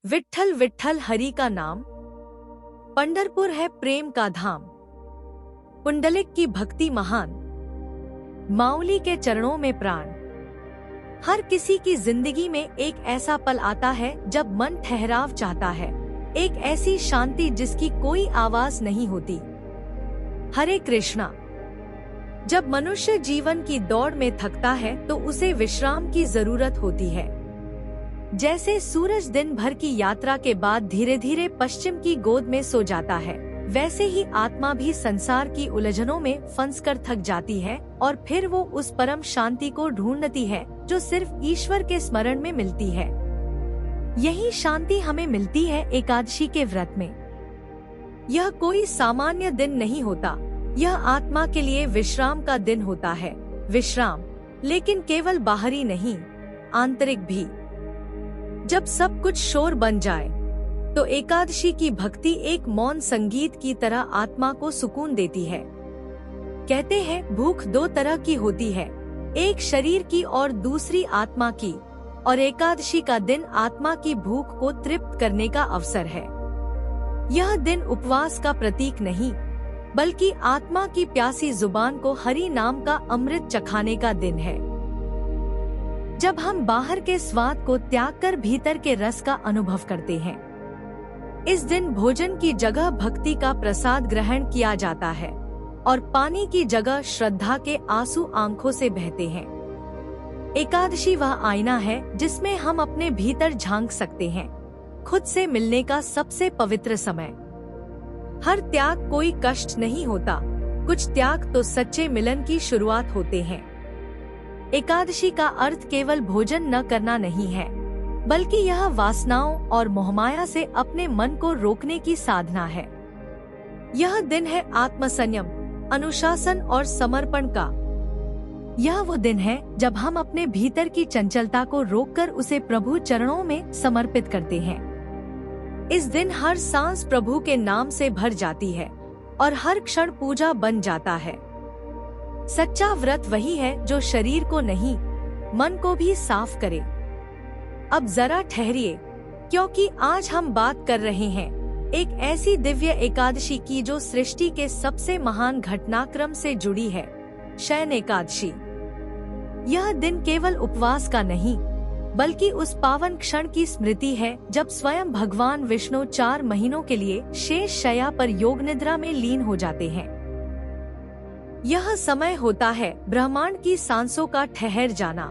विट्ठल विट्ठल हरि का नाम, पंढरपुर है प्रेम का धाम। पुंडलिक की भक्ति महान, माउली के चरणों में प्राण। हर किसी की जिंदगी में एक ऐसा पल आता है जब मन ठहराव चाहता है, एक ऐसी शांति जिसकी कोई आवाज नहीं होती। हरे कृष्णा। जब मनुष्य जीवन की दौड़ में थकता है तो उसे विश्राम की जरूरत होती है। जैसे सूरज दिन भर की यात्रा के बाद धीरे धीरे पश्चिम की गोद में सो जाता है, वैसे ही आत्मा भी संसार की उलझनों में फंसकर थक जाती है और फिर वो उस परम शांति को ढूंढती है जो सिर्फ ईश्वर के स्मरण में मिलती है। यही शांति हमें मिलती है एकादशी के व्रत में। यह कोई सामान्य दिन नहीं होता, यह आत्मा के लिए विश्राम का दिन होता है। विश्राम, लेकिन केवल बाहरी नहीं, आंतरिक भी। जब सब कुछ शोर बन जाए तो एकादशी की भक्ति एक मौन संगीत की तरह आत्मा को सुकून देती है। कहते हैं भूख दो तरह की होती है, एक शरीर की और दूसरी आत्मा की, और एकादशी का दिन आत्मा की भूख को तृप्त करने का अवसर है। यह दिन उपवास का प्रतीक नहीं, बल्कि आत्मा की प्यासी जुबान को हरि नाम का अमृत चखाने का दिन है। जब हम बाहर के स्वाद को त्याग कर भीतर के रस का अनुभव करते हैं, इस दिन भोजन की जगह भक्ति का प्रसाद ग्रहण किया जाता है और पानी की जगह श्रद्धा के आंसू आंखों से बहते हैं। एकादशी वह आईना है जिसमें हम अपने भीतर झांक सकते हैं, खुद से मिलने का सबसे पवित्र समय। हर त्याग कोई कष्ट नहीं होता, कुछ त्याग तो सच्चे मिलन की शुरुआत होते हैं। एकादशी का अर्थ केवल भोजन न करना नहीं है, बल्कि यह वासनाओं और मोहमाया से अपने मन को रोकने की साधना है। यह दिन है आत्मसंयम, अनुशासन और समर्पण का। यह वो दिन है जब हम अपने भीतर की चंचलता को रोककर उसे प्रभु चरणों में समर्पित करते हैं। इस दिन हर सांस प्रभु के नाम से भर जाती है और हर क्षण पूजा बन जाता है। सच्चा व्रत वही है जो शरीर को नहीं, मन को भी साफ करे। अब जरा ठहरिए, क्योंकि आज हम बात कर रहे हैं एक ऐसी दिव्य एकादशी की जो सृष्टि के सबसे महान घटनाक्रम से जुड़ी है, शयन एकादशी। यह दिन केवल उपवास का नहीं, बल्कि उस पावन क्षण की स्मृति है जब स्वयं भगवान विष्णु 4 महीनों के लिए शेष शय्या पर योग निद्रा में लीन हो जाते हैं। यह समय होता है ब्रह्मांड की सांसों का ठहर जाना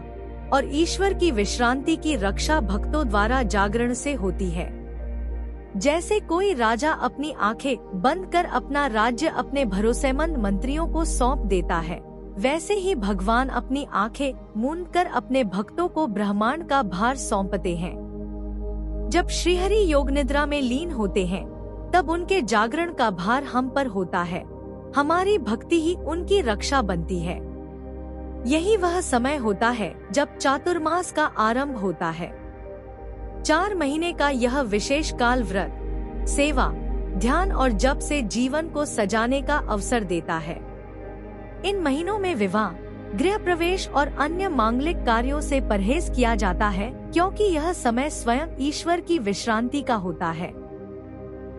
और ईश्वर की विश्रांति की रक्षा भक्तों द्वारा जागरण से होती है। जैसे कोई राजा अपनी आंखें बंद कर अपना राज्य अपने भरोसेमंद मंत्रियों को सौंप देता है, वैसे ही भगवान अपनी आंखें मूंद कर अपने भक्तों को ब्रह्मांड का भार सौंपते हैं। जब श्रीहरि योग निद्रा में लीन होते हैं, तब उनके जागरण का भार हम पर होता है। हमारी भक्ति ही उनकी रक्षा बनती है। यही वह समय होता है जब चातुर्मास का आरंभ होता है। 4 महीने का यह विशेष काल व्रत, सेवा, ध्यान और जप से जीवन को सजाने का अवसर देता है। इन महीनों में विवाह, गृह प्रवेश और अन्य मांगलिक कार्यों से परहेज किया जाता है, क्योंकि यह समय स्वयं ईश्वर की विश्रांति का होता है।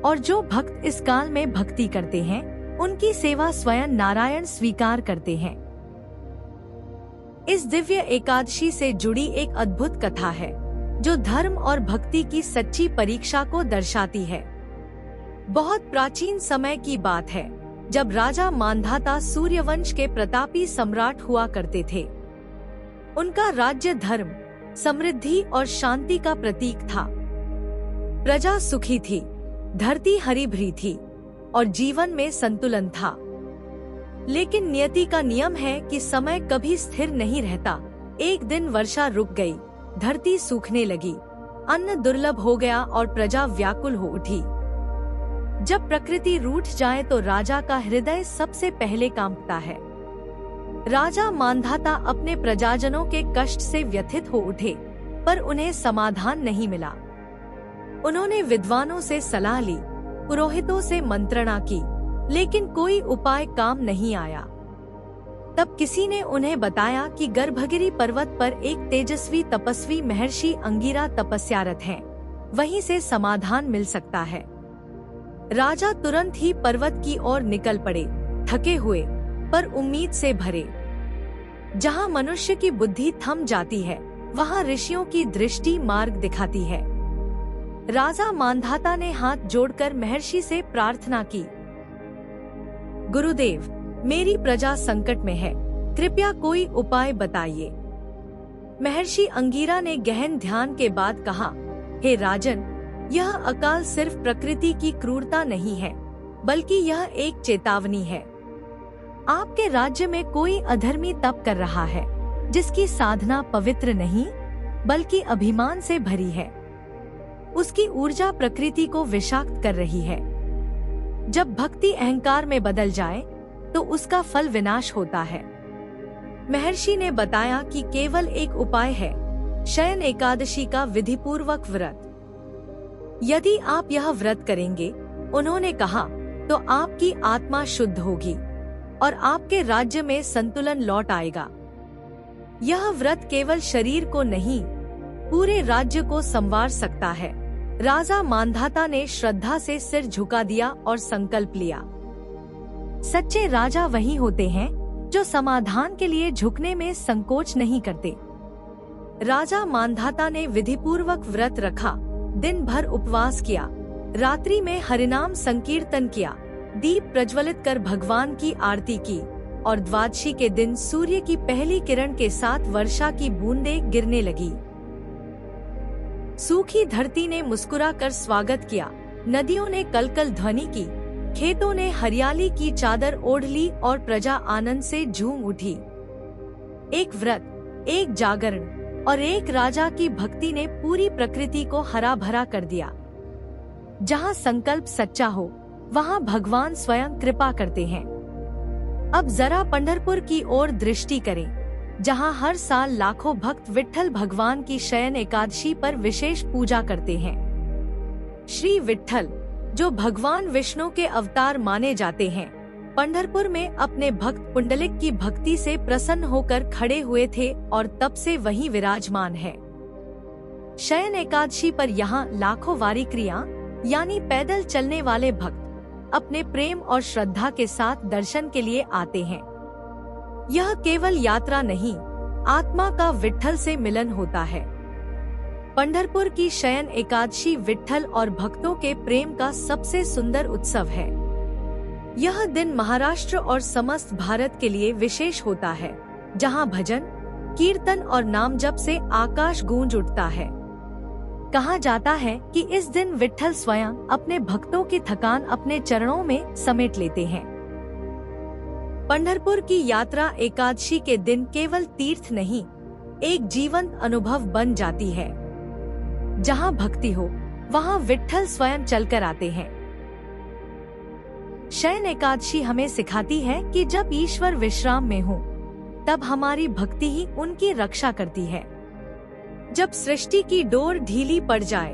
और जो भक्त इस काल में भक्ति करते हैं, उनकी सेवा स्वयं नारायण स्वीकार करते हैं। इस दिव्य एकादशी से जुड़ी एक अद्भुत कथा है जो धर्म और भक्ति की सच्ची परीक्षा को दर्शाती है। बहुत प्राचीन समय की बात है, जब राजा मांधाता सूर्यवंश के प्रतापी सम्राट हुआ करते थे। उनका राज्य धर्म, समृद्धि और शांति का प्रतीक था। प्रजा सुखी थी, धरती हरी भरी थी और जीवन में संतुलन था। लेकिन नियति का नियम है कि समय कभी स्थिर नहीं रहता। एक दिन वर्षा रुक गई, धरती सूखने लगी, अन्न दुर्लभ हो गया और प्रजा व्याकुल हो उठी। जब प्रकृति रूठ जाए तो राजा का हृदय सबसे पहले कांपता है। राजा मांधाता अपने प्रजाजनों के कष्ट से व्यथित हो उठे, पर उन्हें समाधान नहीं मिला। उन्होंने विद्वानों से सलाह ली, पुरोहितों से मंत्रणा की, लेकिन कोई उपाय काम नहीं आया। तब किसी ने उन्हें बताया कि गर्भगिरी पर्वत पर एक तेजस्वी तपस्वी महर्षि अंगिरा तपस्यारत हैं। वहीं से समाधान मिल सकता है। राजा तुरंत ही पर्वत की ओर निकल पड़े, थके हुए पर उम्मीद से भरे। जहाँ मनुष्य की बुद्धि थम जाती है, वहाँ ऋषियों की दृष्टि मार्ग दिखाती है। राजा मांधाता ने हाथ जोड़कर महर्षि से प्रार्थना की, गुरुदेव, मेरी प्रजा संकट में है, कृपया कोई उपाय बताइए। महर्षि अंगीरा ने गहन ध्यान के बाद कहा, हे राजन, यह अकाल सिर्फ प्रकृति की क्रूरता नहीं है, बल्कि यह एक चेतावनी है। आपके राज्य में कोई अधर्मी तप कर रहा है, जिसकी साधना पवित्र नहीं बल्कि अभिमान से भरी है। उसकी ऊर्जा प्रकृति को विषाक्त कर रही है। जब भक्ति अहंकार में बदल जाए तो उसका फल विनाश होता है। महर्षि ने बताया कि केवल एक उपाय है, शयन एकादशी का विधिपूर्वक व्रत। यदि आप यह व्रत करेंगे, उन्होंने कहा, तो आपकी आत्मा शुद्ध होगी और आपके राज्य में संतुलन लौट आएगा। यह व्रत केवल शरीर को नहीं, पूरे राज्य को संवार सकता है। राजा मांधाता ने श्रद्धा से सिर झुका दिया और संकल्प लिया। सच्चे राजा वही होते हैं जो समाधान के लिए झुकने में संकोच नहीं करते। राजा मांधाता ने विधिपूर्वक व्रत रखा, दिन भर उपवास किया, रात्रि में हरिनाम संकीर्तन किया, दीप प्रज्वलित कर भगवान की आरती की और द्वादशी के दिन सूर्य की पहली किरण के साथ वर्षा की बूंदें गिरने लगी। सूखी धरती ने मुस्कुराकर स्वागत किया, नदियों ने कलकल ध्वनि की, खेतों ने हरियाली की चादर ओढ़ ली और प्रजा आनंद से झूम उठी। एक व्रत, एक जागरण और एक राजा की भक्ति ने पूरी प्रकृति को हरा भरा कर दिया। जहाँ संकल्प सच्चा हो, वहाँ भगवान स्वयं कृपा करते हैं। अब जरा पंढरपुर की ओर दृष्टि करें, जहाँ हर साल लाखों भक्त विट्ठल भगवान की शयन एकादशी पर विशेष पूजा करते हैं। श्री विट्ठल, जो भगवान विष्णु के अवतार माने जाते हैं, पंढरपुर में अपने भक्त पुंडलिक की भक्ति से प्रसन्न होकर खड़े हुए थे और तब से वहीं विराजमान है। शयन एकादशी पर यहाँ लाखों वारिक्रियां यानी पैदल चलने वाले भक्त अपने प्रेम और श्रद्धा के साथ दर्शन के लिए आते हैं। यह केवल यात्रा नहीं, आत्मा का विट्ठल से मिलन होता है। पंढरपुर की शयन एकादशी विट्ठल और भक्तों के प्रेम का सबसे सुंदर उत्सव है। यह दिन महाराष्ट्र और समस्त भारत के लिए विशेष होता है, जहां भजन, कीर्तन और नाम जप से आकाश गूंज उठता है। कहा जाता है कि इस दिन विट्ठल स्वयं अपने भक्तों की थकान अपने चरणों में समेट लेते हैं। पंढरपुर की यात्रा एकादशी के दिन केवल तीर्थ नहीं, एक जीवंत अनुभव बन जाती है। जहाँ भक्ति हो, वहाँ विट्ठल स्वयं चलकर आते हैं। शयन एकादशी हमें सिखाती है कि जब ईश्वर विश्राम में हो, तब हमारी भक्ति ही उनकी रक्षा करती है। जब सृष्टि की डोर ढीली पड़ जाए,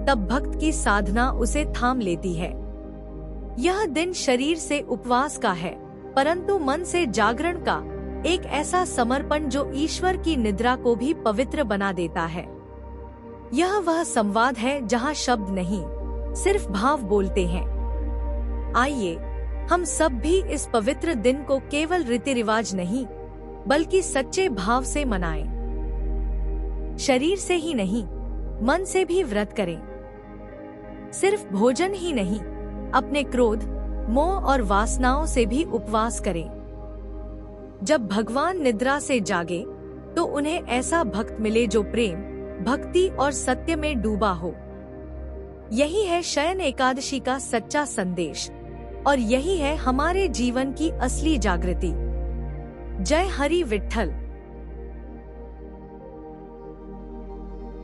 तब भक्त की साधना उसे थाम लेती है। यह दिन शरीर से उपवास का है, परंतु मन से जागरण का, एक ऐसा समर्पण जो ईश्वर की निद्रा को भी पवित्र बना देता है। यह वह संवाद है जहाँ शब्द नहीं, सिर्फ भाव बोलते हैं। आइए हम सब भी इस पवित्र दिन को केवल रीति रिवाज नहीं, बल्कि सच्चे भाव से मनाएं। शरीर से ही नहीं, मन से भी व्रत करें। सिर्फ भोजन ही नहीं, अपने क्रोध, मोह और वासनाओं से भी उपवास करें। जब भगवान निद्रा से जागे, तो उन्हें ऐसा भक्त मिले जो प्रेम, भक्ति और सत्य में डूबा हो। यही है शयन एकादशी का सच्चा संदेश और यही है हमारे जीवन की असली जागृति। जय हरि विट्ठल।